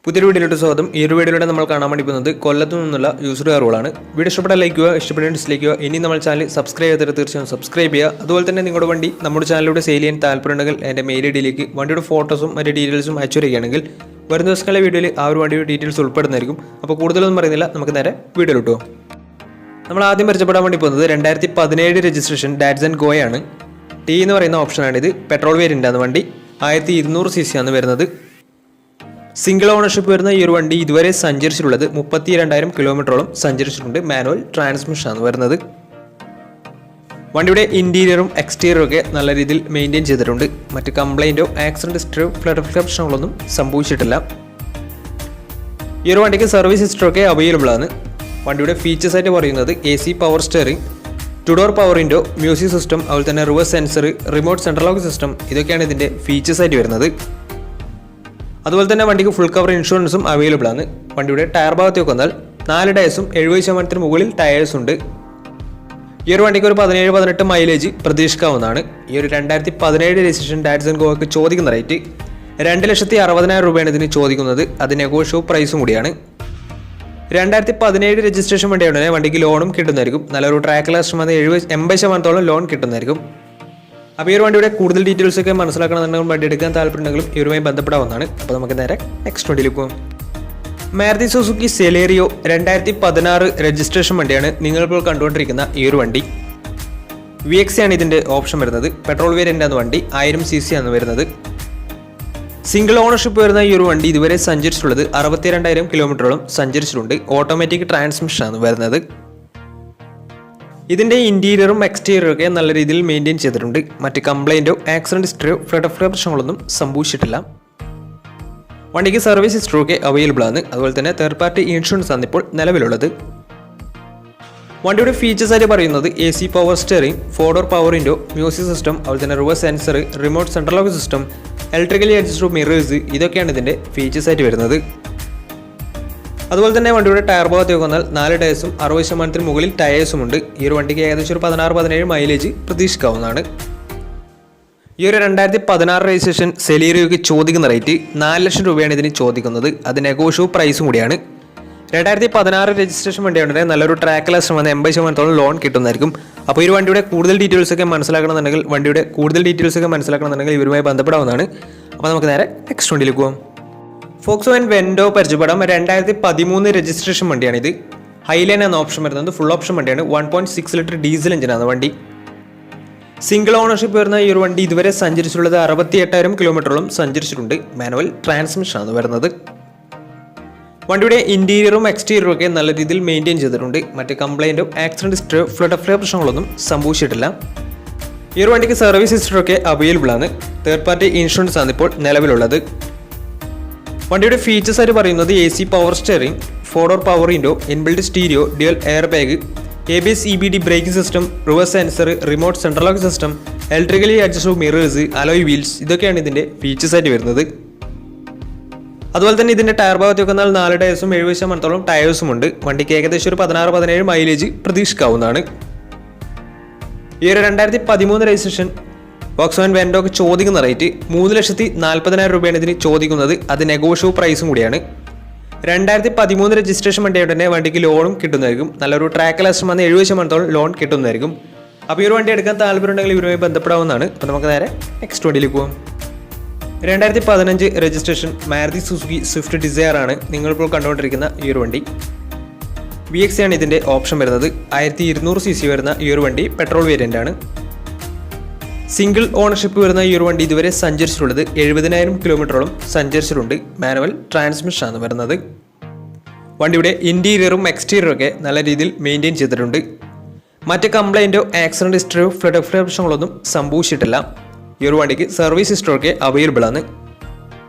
പുതിയൊരു വീഡിയോയിലോട്ട് സ്വാഗതം. ഈ ഒരു വീഡിയോയിലൂടെ നമ്മൾ കാണാൻ വേണ്ടി പോകുന്നത് കൊല്ലത്തു നിന്നുള്ള യൂസർ കാറുകളാണ്. വീഡിയോ ഇഷ്ടപ്പെട്ടാൽ ലൈക്ക് ചെയ്യുക, ഇഷ്ടപ്പെട്ടാൽ ഡിസ്ലൈക്ക് ചെയ്യുക. ഇനി നമ്മൾ ചാനൽ സബ്സ്ക്രൈബ് ചെയ്തിട്ട് തീർച്ചയായും സബ്സ്ക്രൈബ് ചെയ്യുക. അതുപോലെ തന്നെ നിങ്ങളുടെ വണ്ടി നമ്മുടെ ചാനലിലൂടെ സെയിൽ ചെയ്യാൻ താല്പര്യമുണ്ടെങ്കിൽ എൻ്റെ മെയിൽ ഐഡിയിലേക്ക് വണ്ടിയുടെ ഫോട്ടോസും മറ്റ് ഡീറ്റെയിൽസും അയച്ചു വരികയാണെങ്കിൽ വരും ദിവസങ്ങളിലെ വീഡിയോയിൽ ആ ഒരു വണ്ടിയുടെ ഡീറ്റെയിൽസ് ഉൾപ്പെടുന്നതായിരിക്കും. അപ്പോൾ കൂടുതലൊന്നും പറയുന്നില്ല, നമുക്ക് നേരെ വീഡിയോയിലോട്ട് പോകും. നമ്മൾ ആദ്യം പരിചയപ്പെടാൻ വേണ്ടി പോകുന്നത് 2017 രജിസ്ട്രേഷൻ ഡാറ്റ്സൺ ഗോയാണ്. ടി എന്ന് പറയുന്ന ഓപ്ഷനാണിത്. പെട്രോൾ വേരിയൻ്റാണ് വണ്ടി. 1200 cc ആണ് വരുന്നത്. സിംഗിൾ ഓണർഷിപ്പ് വരുന്ന ഈ ഒരു വണ്ടി ഇതുവരെ സഞ്ചരിച്ചിട്ടുള്ളത് 32,000 കിലോമീറ്ററോളം സഞ്ചരിച്ചിട്ടുണ്ട്. മാനുവൽ ട്രാൻസ്മിഷനാണ് വരുന്നത്. വണ്ടിയുടെ ഇൻറ്റീരിയറും എക്സ്റ്റീരിയറും ഒക്കെ നല്ല രീതിയിൽ മെയിൻറ്റെയിൻ ചെയ്തിട്ടുണ്ട്. മറ്റ് കംപ്ലൈൻറ്റോ ആക്സിഡൻറ്റ് ഹിസ്റ്ററിയോ ഫ്ലഡ് പ്രശ്നങ്ങളൊന്നും സംഭവിച്ചിട്ടില്ല. ഈ ഒരു വണ്ടിക്ക് സർവീസ് ഹിസ്റ്ററൊക്കെ അവൈലബിൾ ആണ്. വണ്ടിയുടെ ഫീച്ചേഴ്സ് ആയിട്ട് പറയുന്നത് AC power steering, 2 door power window, music system, അതുപോലെ തന്നെ reverse sensor, remote central lock system, ഇതൊക്കെയാണ് ഇതിൻ്റെ ഫീച്ചേഴ്സ് ആയിട്ട് വരുന്നത്. അതുപോലെ തന്നെ വണ്ടിക്ക് ഫുൾ കവർ ഇൻഷുറൻസും അവൈലബിൾ ആണ്. വണ്ടിയുടെ ടയർ ഭാഗത്തേക്ക് വന്നാൽ 4 ടയേഴ്സും 70% മുകളിൽ ടയേഴ്സ് ഉണ്ട്. ഈ ഒരു വണ്ടിക്ക് ഒരു 17-18 മൈലേജ് പ്രതീക്ഷിക്കാവുന്നതാണ്. ഈ ഒരു 2017 രജിസ്ട്രേഷൻ ഡാറ്റ്സൺ ഗോയ്ക്ക് ചോദിക്കുന്ന റേറ്റ് 2,60,000 രൂപയാണ് ഇതിന് ചോദിക്കുന്നത്. അത് നെഗോഷ്യബിൾ പ്രൈസും കൂടിയാണ്. 2017 രജിസ്ട്രേഷൻ വണ്ടിയാണ്. വണ്ടിക്ക് ലോണും കിട്ടുന്നതായിരിക്കും. നല്ലൊരു ട്രാക്ക് ലാസ്റ്റ് വന്ന് 80% ലോൺ കിട്ടുന്നതായിരിക്കും. അപ്പോൾ ഈ ഒരു വണ്ടിയുടെ കൂടുതൽ ഡീറ്റെയിൽസ് ഒക്കെ മനസ്സിലാക്കണമെന്നുണ്ടെങ്കിൽ വണ്ടി എടുക്കാൻ താല്പര്യമുണ്ടെങ്കിലും ഇവരുമായി ബന്ധപ്പെടാവുന്നതാണ്. അപ്പോൾ നമുക്ക് നേരെ നെക്സ്റ്റ് വണ്ടിയിലേക്ക് പോകും. മാരുതി സുസുക്കി സെലേറിയോ 2016 രജിസ്ട്രേഷൻ വണ്ടിയാണ് നിങ്ങളിപ്പോൾ കണ്ടുകൊണ്ടിരിക്കുന്ന ഈ ഒരു വണ്ടി. VX ആണ് ഇതിൻ്റെ ഓപ്ഷൻ വരുന്നത്. പെട്രോൾ വേരിയൻ്റ് ആണ് വണ്ടി. 1000 cc ആണ് വരുന്നത്. സിംഗിൾ ഓണർഷിപ്പ് വരുന്ന ഈ ഒരു വണ്ടി ഇതുവരെ സഞ്ചരിച്ചിട്ടുള്ളത് 62,000 കിലോമീറ്ററോളം സഞ്ചരിച്ചിട്ടുണ്ട്. ഓട്ടോമാറ്റിക് ട്രാൻസ്മിഷനാണ് വരുന്നത്. ഇതിൻ്റെ ഇൻറ്റീരിയറും എക്സ്റ്റീരിയറും ഒക്കെ നല്ല രീതിയിൽ മെയിൻറ്റെയിൻ ചെയ്തിട്ടുണ്ട്. മറ്റ് കംപ്ലൈൻറ്റോ ആക്സിഡൻറ്റ് ഹിസ്റ്ററിയോ ഫ്ലഡ് പ്രശ്നങ്ങളൊന്നും സംഭവിച്ചിട്ടില്ല. വണ്ടിക്ക് സർവീസ് ഹിസ്റ്ററൊക്കെ അവൈലബിൾ ആണ്. അതുപോലെ തന്നെ തേർഡ് പാർട്ടി ഇൻഷുറൻസ് ആണ് ഇപ്പോൾ നിലവിലുള്ളത്. വണ്ടിയുടെ ഫീച്ചേഴ്സ് ആയിട്ട് പറയുന്നത് AC power steering, 4 door power window, music system, അതുപോലെ തന്നെ reverse sensor, remote central lock system, electrically adjustable mirrors, ഇതൊക്കെയാണ് ഇതിൻ്റെ ഫീച്ചേഴ്സ് ആയിട്ട് വരുന്നത്. അതുപോലെ തന്നെ വണ്ടിയുടെ ടയർ ഭാഗത്തേക്ക് വന്നാൽ 4 ടയേഴ്സും 60% മുകളിൽ ടയേഴ്സും ഉണ്ട്. ഈ ഒരു വണ്ടിക്ക് ഏകദേശം ഒരു 16-17 മൈലേജ് പ്രതീക്ഷിക്കാവുന്നതാണ്. ഈ ഒരു 2016 രജിസ്ട്രേഷൻ സെലീറിയോയ്ക്ക് ചോദിക്കുന്ന റേറ്റ് 4 ലക്ഷം രൂപയാണ് ഇതിന് ചോദിക്കുന്നത്. അത് നെഗോഷ്യബിൾ പ്രൈസും കൂടിയാണ്. 2016 രജിസ്ട്രേഷൻ വണ്ടിയാണെങ്കിൽ നല്ലൊരു ട്രാക്ക് ലാസ്റ്റ് വന്ന് 80% ലോൺ കിട്ടുന്നതായിരിക്കും. അപ്പോൾ ഈ വണ്ടിയുടെ കൂടുതൽ ഡീറ്റെയിൽസ് ഒക്കെ മനസ്സിലാക്കണമെന്നുണ്ടെങ്കിൽ ഇവരുമായി ബന്ധപ്പെടാവുന്നതാണ്. അപ്പോൾ നമുക്ക് നേരെ നെക്സ്റ്റ് വണ്ടിയിലേക്ക് പോകാം. ഫോക്സ്വാഗൻ വെൻഡോ പരിചയപ്പെടാം. 2013 രജിസ്ട്രേഷൻ വണ്ടിയാണിത്. ഹൈലൈൻ എന്ന ഓപ്ഷൻ വരുന്നത്. ഫുൾ ഓപ്ഷൻ വണ്ടിയാണ്. 1.6 ലിറ്റർ ഡീസൽ എഞ്ചിനാണ് വണ്ടി. സിംഗിൾ ഓണർഷിപ്പ് വരുന്ന ഈ ഒരു വണ്ടി ഇതുവരെ സഞ്ചരിച്ചിട്ടുള്ളത് 68,000 കിലോമീറ്ററോളം സഞ്ചരിച്ചിട്ടുണ്ട്. മാനുവൽ ട്രാൻസ്മിഷനാണ് വരുന്നത്. വണ്ടിയുടെ ഇൻറ്റീരിയറും എക്സ്റ്റീരിയറും ഒക്കെ നല്ല രീതിയിൽ മെയിൻറ്റെയിൻ ചെയ്തിട്ടുണ്ട്. മറ്റ് കംപ്ലൈൻറ്റോ ആക്സിഡൻറ്റ് ഹിസ്റ്ററിയോ ഫ്ലഡ് പ്രശ്നങ്ങളൊന്നും സംഭവിച്ചിട്ടില്ല. ഈ ഒരു വണ്ടിക്ക് സർവീസ് ഹിസ്റ്ററൊക്കെ അവൈലബിൾ ആണ്. തേർഡ് പാർട്ടി ഇൻഷുറൻസ് ആണ് ഇപ്പോൾ നിലവിലുള്ളത്. വണ്ടിയുടെ ഫീച്ചേഴ്സ് ആയിട്ട് പറയുന്നത് AC power steering, 4 door power window, inbuilt stereo, dual air bag, ABS EBD braking system, reverse sensor, remote central lock system, electrically adjustable mirrors, alloy wheels, ഇതൊക്കെയാണ് ഇതിൻ്റെ features ആയിട്ട് വരുന്നത്. അതുപോലെ തന്നെ ഇതിൻ്റെ ടയർ ഭാഗത്തേക്ക് വന്നാൽ 4 ടയേഴ്സും 70% ടയേഴ്സും ഉണ്ട്. വണ്ടിക്ക് ഏകദേശം ഒരു 16-17 മൈലേജ് പ്രതീക്ഷിക്കാവുന്നതാണ്. ഈ ഒരു 2013 രജിസ്ട്രേഷൻ ഫോക്സ്വാഗൻ വെൻഡോക്ക് ചോദിക്കുന്ന റേറ്റ് 3,40,000 രൂപയാണ് ഇതിന് ചോദിക്കുന്നത്. അത് നെഗോഷ്യബിൾ പ്രൈസും കൂടിയാണ്. 2013 രജിസ്ട്രേഷൻ വണ്ടിയായിട്ട് തന്നെ വണ്ടിക്ക് ലോണും കിട്ടുന്നതായിരിക്കും. നല്ലൊരു ട്രാക്ക് ലാസ്റ്റ് വന്ന് 70% ലോൺ കിട്ടുന്നതായിരിക്കും. അപ്പോൾ ഈ ഒരു വണ്ടി എടുക്കാൻ താല്പര്യമുണ്ടെങ്കിൽ ഇവരുമായി ബന്ധപ്പെടാവുന്നതാണ്. അപ്പോൾ നമുക്ക് നേരെ നെക്സ്റ്റ് വണ്ടിയിലേക്ക് പോകാം. 2015 registration Maruti Suzuki Swift Dzire ആണ് നിങ്ങളിപ്പോൾ കണ്ടുകൊണ്ടിരിക്കുന്ന ഈ ഒരു വണ്ടി. VX ആണ് ഇതിൻ്റെ ഓപ്ഷൻ വരുന്നത്. 1200 cc വരുന്ന ഈ ഒരു വണ്ടി പെട്രോൾ വേരിയൻ്റ് ആണ്. സിംഗിൾ ഓണർഷിപ്പ് വരുന്ന ഈ ഒരു വണ്ടി ഇതുവരെ സഞ്ചരിച്ചിട്ടുള്ളത് 70,000 കിലോമീറ്ററോളം സഞ്ചരിച്ചിട്ടുണ്ട്. മാനുവൽ ട്രാൻസ്മിഷനാണ് വരുന്നത്. വണ്ടിയുടെ ഇൻറ്റീരിയറും എക്സ്റ്റീരിയറും ഒക്കെ നല്ല രീതിയിൽ മെയിൻറ്റെയിൻ ചെയ്തിട്ടുണ്ട്. മറ്റ് കംപ്ലൈൻറ്റോ ആക്സിഡൻറ്റ് ഹിസ്റ്ററിയോ ഫ്ലഡ് പ്രശ്നങ്ങളൊന്നും സംഭവിച്ചിട്ടില്ല. ഈ ഒരു വണ്ടിക്ക് സർവീസ് ഹിസ്റ്ററൊക്കെ അവൈലബിൾ ആണ്.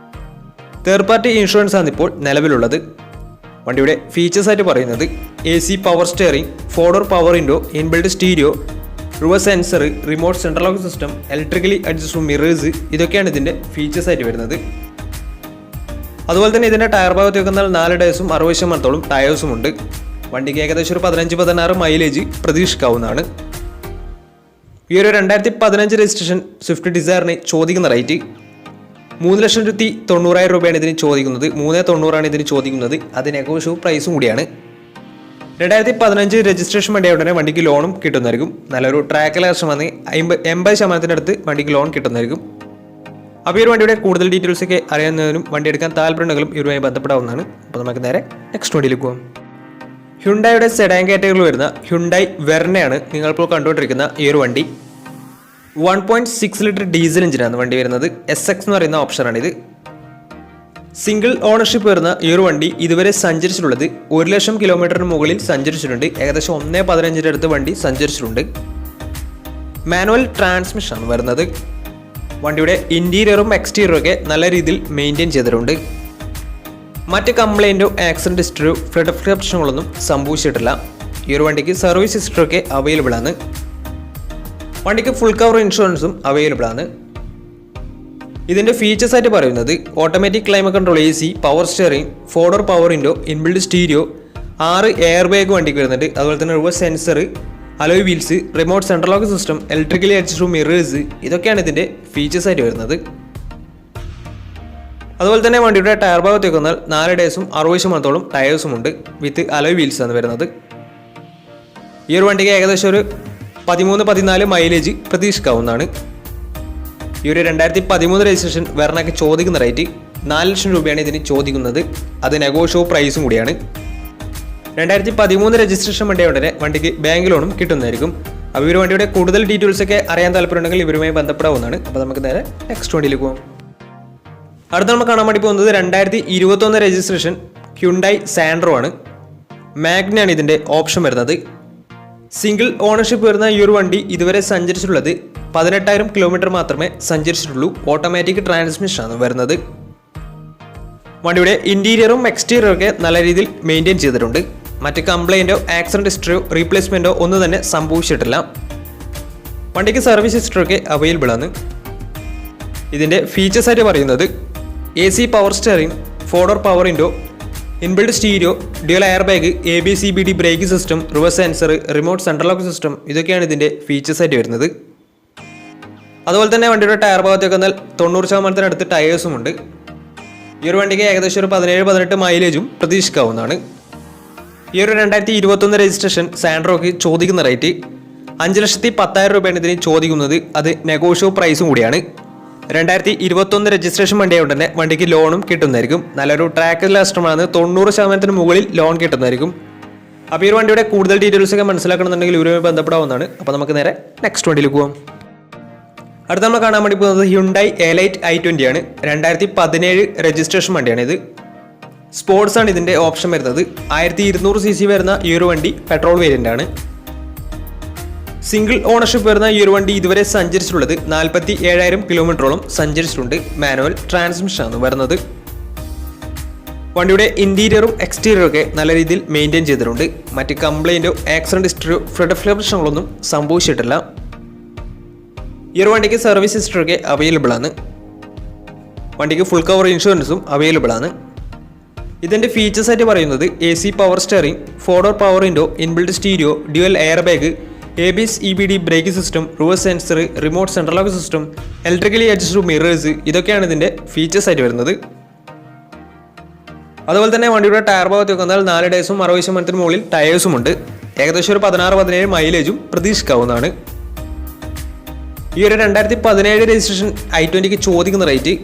തേർഡ് പാർട്ടി ഇൻഷുറൻസ് ആണ് ഇപ്പോൾ നിലവിലുള്ളത്. വണ്ടിയുടെ ഫീച്ചേഴ്സ് ആയിട്ട് പറയുന്നത് AC power steering, 4 door power window, inbuilt stereo, reverse sensor, remote central lock system, electrically adjustable mirrors, ഇതൊക്കെയാണ് ഇതിൻ്റെ ഫീച്ചേഴ്സ് ആയിട്ട് വരുന്നത്. അതുപോലെ തന്നെ ഇതിൻ്റെ ടയർ ഭാഗത്തേക്ക് വന്നാൽ 4 ടയേഴ്സും 60% ടയേഴ്സും ഉണ്ട്. വണ്ടിക്ക് ഏകദേശം ഒരു 15-16 മൈലേജ് പ്രതീക്ഷിക്കാവുന്നതാണ്. ഈ ഒരു 2015 രജിസ്ട്രേഷൻ സ്വിഫ്റ്റ് ഡിസയറിന് ചോദിക്കുന്ന റേറ്റ് 3,90,000 രൂപയാണ് ഇതിന് ചോദിക്കുന്നത്. 3,90,000 ഇതിന് ചോദിക്കുന്നത്. അത് നെഗോഷ്യബിൾ പ്രൈസും കൂടിയാണ്. 2015 രജിസ്ട്രേഷൻ വണ്ടിയായ ഉടനെ വണ്ടിക്ക് ലോണും കിട്ടുന്നതായിരിക്കും. നല്ലൊരു ട്രാക്കിൽ വർഷം വന്ന് 80% അടുത്ത് വണ്ടിക്ക് ലോൺ കിട്ടുന്നതായിരിക്കും. അപ്പോൾ ഈ ഒരു വണ്ടിയുടെ കൂടുതൽ ഡീറ്റെയിൽസ് ഒക്കെ അറിയാവുന്നതിനും വണ്ടി എടുക്കാൻ താല്പര്യമുണ്ടെങ്കിലും ഇവരുമായി ബന്ധപ്പെടാവുന്നതാണ്. അപ്പോൾ നമുക്ക് നേരെ നെക്സ്റ്റ് വണ്ടിയിലേക്ക് പോകാം. ഹ്യുണ്ടായുടെ സെഡാൻ കാറ്റഗറിയിൽ വരുന്ന ഹ്യുണ്ടായി വെർണയാണ് നിങ്ങളിപ്പോൾ കണ്ടുകൊണ്ടിരിക്കുന്ന ഈ ഒരു വണ്ടി. 1.6 ലിറ്റർ ഡീസൽ എഞ്ചിനാണ് വണ്ടി വരുന്നത്. SX എന്ന് പറയുന്ന ഓപ്ഷനാണിത്. സിംഗിൾ ഓണർഷിപ്പ് വരുന്ന ഈ ഒരു വണ്ടി ഇതുവരെ സഞ്ചരിച്ചിട്ടുള്ളത് 1,00,000 കിലോമീറ്ററിന് മുകളിൽ സഞ്ചരിച്ചിട്ടുണ്ട്. ഏകദേശം 1.15 അടുത്ത് വണ്ടി സഞ്ചരിച്ചിട്ടുണ്ട്. മാനുവൽ ട്രാൻസ്മിഷനാണ് വരുന്നത്. വണ്ടിയുടെ ഇൻറ്റീരിയറും എക്സ്റ്റീരിയറും ഒക്കെ നല്ല രീതിയിൽ മെയിൻറ്റെയിൻ ചെയ്തിട്ടുണ്ട്. മറ്റ് കംപ്ലൈൻറ്റോ ആക്സിഡൻറ്റ് ഹിസ്റ്ററിയോ ഫ്ലഡ് പ്രശ്നങ്ങളൊന്നും സംഭവിച്ചിട്ടില്ല. ഈ ഒരു വണ്ടിക്ക് സർവീസ് ഹിസ്റ്ററിയൊക്കെ അവൈലബിൾ ആണ്. വണ്ടിക്ക് ഫുൾ കവർ ഇൻഷുറൻസും അവൈലബിൾ ആണ്. ഇതിൻ്റെ ഫീച്ചേഴ്സ് ആയിട്ട് പറയുന്നത് automatic climate control, AC, power steering, 4 door power window, inbuilt stereo, 6 air bag വണ്ടിക്ക് വരുന്നുണ്ട്. അതുപോലെ തന്നെ reverse sensor, alloy wheels, remote central lock system, electrically adjustable mirrors, ഇതൊക്കെയാണ് ഇതിൻ്റെ ഫീച്ചേഴ്സ് ആയിട്ട് വരുന്നത്. അതുപോലെ തന്നെ വണ്ടിയുടെ ടയർ ഭാഗത്തേക്ക് വന്നാൽ 4 ഡേയ്സും 60% ടയേഴ്സും ഉണ്ട്. വിത്ത് അലോയ് വീൽസ് ആണ് വരുന്നത്. ഈ ഒരു വണ്ടിക്ക് ഏകദേശം ഒരു 13-14 മൈലേജ് പ്രതീക്ഷിക്കാവുന്നതാണ്. ഈ ഒരു 2013 രജിസ്ട്രേഷൻ വെർണയ്ക്ക് ചോദിക്കുന്ന റേറ്റ് 4,00,000 രൂപയാണ് ഇതിന് ചോദിക്കുന്നത്. അത് നെഗോഷ്യബിൾ പ്രൈസും കൂടിയാണ്. 2013 രജിസ്ട്രേഷൻ വണ്ടിയായ ഉടനെ വണ്ടിക്ക് ബാങ്ക് ലോണും കിട്ടുന്നതായിരിക്കും. അപ്പോൾ ഈ ഒരു വണ്ടിയുടെ കൂടുതൽ ഡീറ്റെയിൽസ് ഒക്കെ അറിയാൻ താല്പര്യമുണ്ടെങ്കിൽ ഇവരുമായി ബന്ധപ്പെടാവുന്നതാണ്. അപ്പോൾ നമുക്ക് നേരെ നെക്സ്റ്റ് വണ്ടിയിലേക്ക് പോകാം. അടുത്ത നമ്മൾ കാണാൻ വേണ്ടി പോകുന്നത് 2021 രജിസ്ട്രേഷൻ ഹ്യുണ്ടായി സാൻഡ്രോ ആണ്. മാഗ്നയാണ് ഇതിൻ്റെ ഓപ്ഷൻ വരുന്നത്. സിംഗിൾ ഓണർഷിപ്പ് വരുന്ന ഈ ഒരു വണ്ടി ഇതുവരെ സഞ്ചരിച്ചിട്ടുള്ളത് 18,000 കിലോമീറ്റർ മാത്രമേ സഞ്ചരിച്ചിട്ടുള്ളൂ. ഓട്ടോമാറ്റിക് ട്രാൻസ്മിഷനാണ് വരുന്നത്. വണ്ടിയുടെ ഇൻറ്റീരിയറും എക്സ്റ്റീരിയറും ഒക്കെ നല്ല രീതിയിൽ മെയിൻറ്റെയിൻ ചെയ്തിട്ടുണ്ട്. മറ്റ് കംപ്ലൈൻറ്റോ ആക്സിഡൻറ്റ് ഹിസ്റ്ററിയോ റീപ്ലേസ്മെൻറ്റോ ഒന്നും തന്നെ സംഭവിച്ചിട്ടില്ല. വണ്ടിക്ക് സർവീസ് ഹിസ്റ്ററിയൊക്കെ അവൈലബിൾ ആണ്. ഇതിൻ്റെ ഫീച്ചേഴ്സ് ആയിട്ട് പറയുന്നത് AC, power steering, 4 door power window, inbuilt stereo, dual air bag, ABS CBD brake system, reverse sensor, remote central lock system, ഇതൊക്കെയാണ് ഇതിൻ്റെ ഫീച്ചേഴ്സ് ആയിട്ട് വരുന്നത്. അതുപോലെ തന്നെ വണ്ടിയുടെ ടയർ ഭാഗത്തേക്ക് വന്നാൽ 90% അടുത്ത് ടയേഴ്സും ഉണ്ട്. ഈ ഒരു വണ്ടിക്ക് ഏകദേശം ഒരു 17-18 മൈലേജും പ്രതീക്ഷിക്കാവുന്നതാണ്. ഈ ഒരു 2021 രജിസ്ട്രേഷൻ സാൻഡ്രോക്ക് ചോദിക്കുന്ന റേറ്റ് 5,10,000 രൂപയാണ് ഇതിന് ചോദിക്കുന്നത്. അത് നെഗോഷ്യബിൾ പ്രൈസും കൂടിയാണ്. 2021 രജിസ്ട്രേഷൻ വണ്ടിയായതുകൊണ്ട് തന്നെ വണ്ടിക്ക് ലോണും കിട്ടുന്നതായിരിക്കും. നല്ലൊരു ട്രാക്ക് കസ്റ്റമറാണ്. 90% മുകളിൽ ലോൺ കിട്ടുന്നതായിരിക്കും. അപ്പോൾ ഈ ഒരു വണ്ടിയുടെ കൂടുതൽ ഡീറ്റെയിൽസ് ഒക്കെ മനസ്സിലാക്കണമെന്നുണ്ടെങ്കിൽ ഇവരുമായി ബന്ധപ്പെടാവുന്നതാണ്. അപ്പോൾ നമുക്ക് നേരെ നെക്സ്റ്റ് വണ്ടിയിലേക്ക് പോകാം. അടുത്ത നമ്മൾ കാണാൻ വേണ്ടി പോകുന്നത് ഹ്യുണ്ടായി എലൈറ്റ് i20 ആണ്. 2017 രജിസ്ട്രേഷൻ വണ്ടിയാണ് ഇത്. സ്പോർട്സ് ആണ് ഇതിൻ്റെ ഓപ്ഷൻ വരുന്നത്. 1200 cc വരുന്ന ഈ ഒരു വണ്ടി പെട്രോൾ വേരിയൻ്റ് ആണ്. സിംഗിൾ ഓണർഷിപ്പ് വരുന്ന ഈ ഒരു വണ്ടി ഇതുവരെ സഞ്ചരിച്ചിട്ടുള്ളത് 47,000 കിലോമീറ്ററോളം സഞ്ചരിച്ചിട്ടുണ്ട്. മാനുവൽ ട്രാൻസ്മിഷനാണ് വരുന്നത്. വണ്ടിയുടെ ഇൻറ്റീരിയറും എക്സ്റ്റീരിയറും ഒക്കെ നല്ല രീതിയിൽ മെയിൻറ്റെയിൻ ചെയ്തിട്ടുണ്ട്. മറ്റ് കംപ്ലൈൻറ്റോ ആക്സിഡൻറ്റ് ഹിസ്റ്ററിയോ ഫ്ലഡ് പ്രശ്നങ്ങളൊന്നും സംഭവിച്ചിട്ടില്ല. ഈ ഒരു വണ്ടിക്ക് സർവീസ് ഹിസ്റ്ററിയൊക്കെ അവൈലബിൾ ആണ്. വണ്ടിക്ക് ഫുൾ കവർ ഇൻഷുറൻസും അവൈലബിൾ ആണ്. ഇതിൻ്റെ ഫീച്ചേഴ്സ് ആയിട്ട് പറയുന്നത് AC, power steering, 4 door power window, inbuilt stereo, dual air bag, ABS EBD brake system, reverse sensor, remote central lock system, electrically adjustable mirrors, ഇതൊക്കെയാണ് ഇതിൻ്റെ ഫീച്ചേഴ്സ് ആയിട്ട് വരുന്നത്. അതുപോലെ തന്നെ വണ്ടിയുടെ ടയർ ഭാഗത്തേക്ക് വന്നാൽ 4 ഡേയ്സും 60% മുകളിൽ ടയേഴ്സും ഉണ്ട്. ഏകദേശം ഒരു 16-17 മൈലേജും പ്രതീക്ഷിക്കാവുന്നതാണ്. ഈ ഒരു 2017 രജിസ്ട്രേഷൻ i20ക്ക് ചോദിക്കുന്ന റേറ്റ്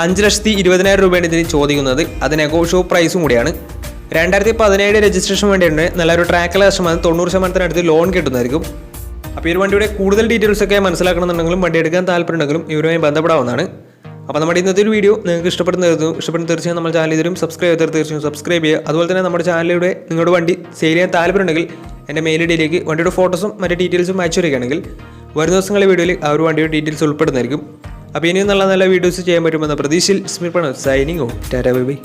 5,20,000 രൂപയാണ് ഇതിന് ചോദിക്കുന്നത്. അത് നെഗോഷ്യബിൾ പ്രൈസും കൂടിയാണ്. 2017 രജിസ്ട്രേഷൻ വേണ്ടിയുണ്ട്. നല്ലൊരു ട്രാക്കിൽ കസ്റ്റമർ 90% അടുത്ത് ലോൺ കിട്ടുന്നതായിരിക്കും. അപ്പോൾ ഈ ഒരു വണ്ടിയുടെ കൂടുതൽ ഡീറ്റെയിൽസ് ഒക്കെ മനസ്സിലാക്കണമെന്നുണ്ടെങ്കിലും വണ്ടി എടുക്കാൻ താല്പര്യമുണ്ടെങ്കിലും ഇവരുമായി ബന്ധപ്പെടാവുന്നതാണ്. അപ്പോൾ നമ്മുടെ ഇന്നത്തെ ഒരു വീഡിയോ നിങ്ങൾക്ക് ഇഷ്ടപ്പെടുന്ന തീർച്ചയായും നമ്മുടെ ചാനൽ ഇതിലും സബ്സ്ക്രൈബ് ചെയ്ത് തീർച്ചയായും സബ്സ്ക്രൈബ് ചെയ്യുക. അതുപോലെ തന്നെ നമ്മുടെ ചാനലിലൂടെ നിങ്ങളുടെ വണ്ടി സെയിൽ ചെയ്യാൻ താല്പര്യമുണ്ടെങ്കിൽ എൻ്റെ മെയിൽ ഐഡിയിലേക്ക് വണ്ടിയുടെ ഫോട്ടോസും മറ്റ് ഡീറ്റെയിൽസും അയച്ചു വരികയാണെങ്കിൽ വരും ദിവസങ്ങളിലെ വീഡിയോയിൽ ആ ഒരു വണ്ടിയുടെ ഡീറ്റെയിൽസ് ഉൾപ്പെടുന്നതായിരിക്കും. അപ്പോൾ ഇനിയും നല്ല നല്ല വീഡിയോസ് ചെയ്യാൻ പറ്റുമെന്ന പ്രതീക്ഷയിൽ സ്മിർപ്പണം സൈനിങ് ഓ ടാറ്റാ ബൈ ബൈ.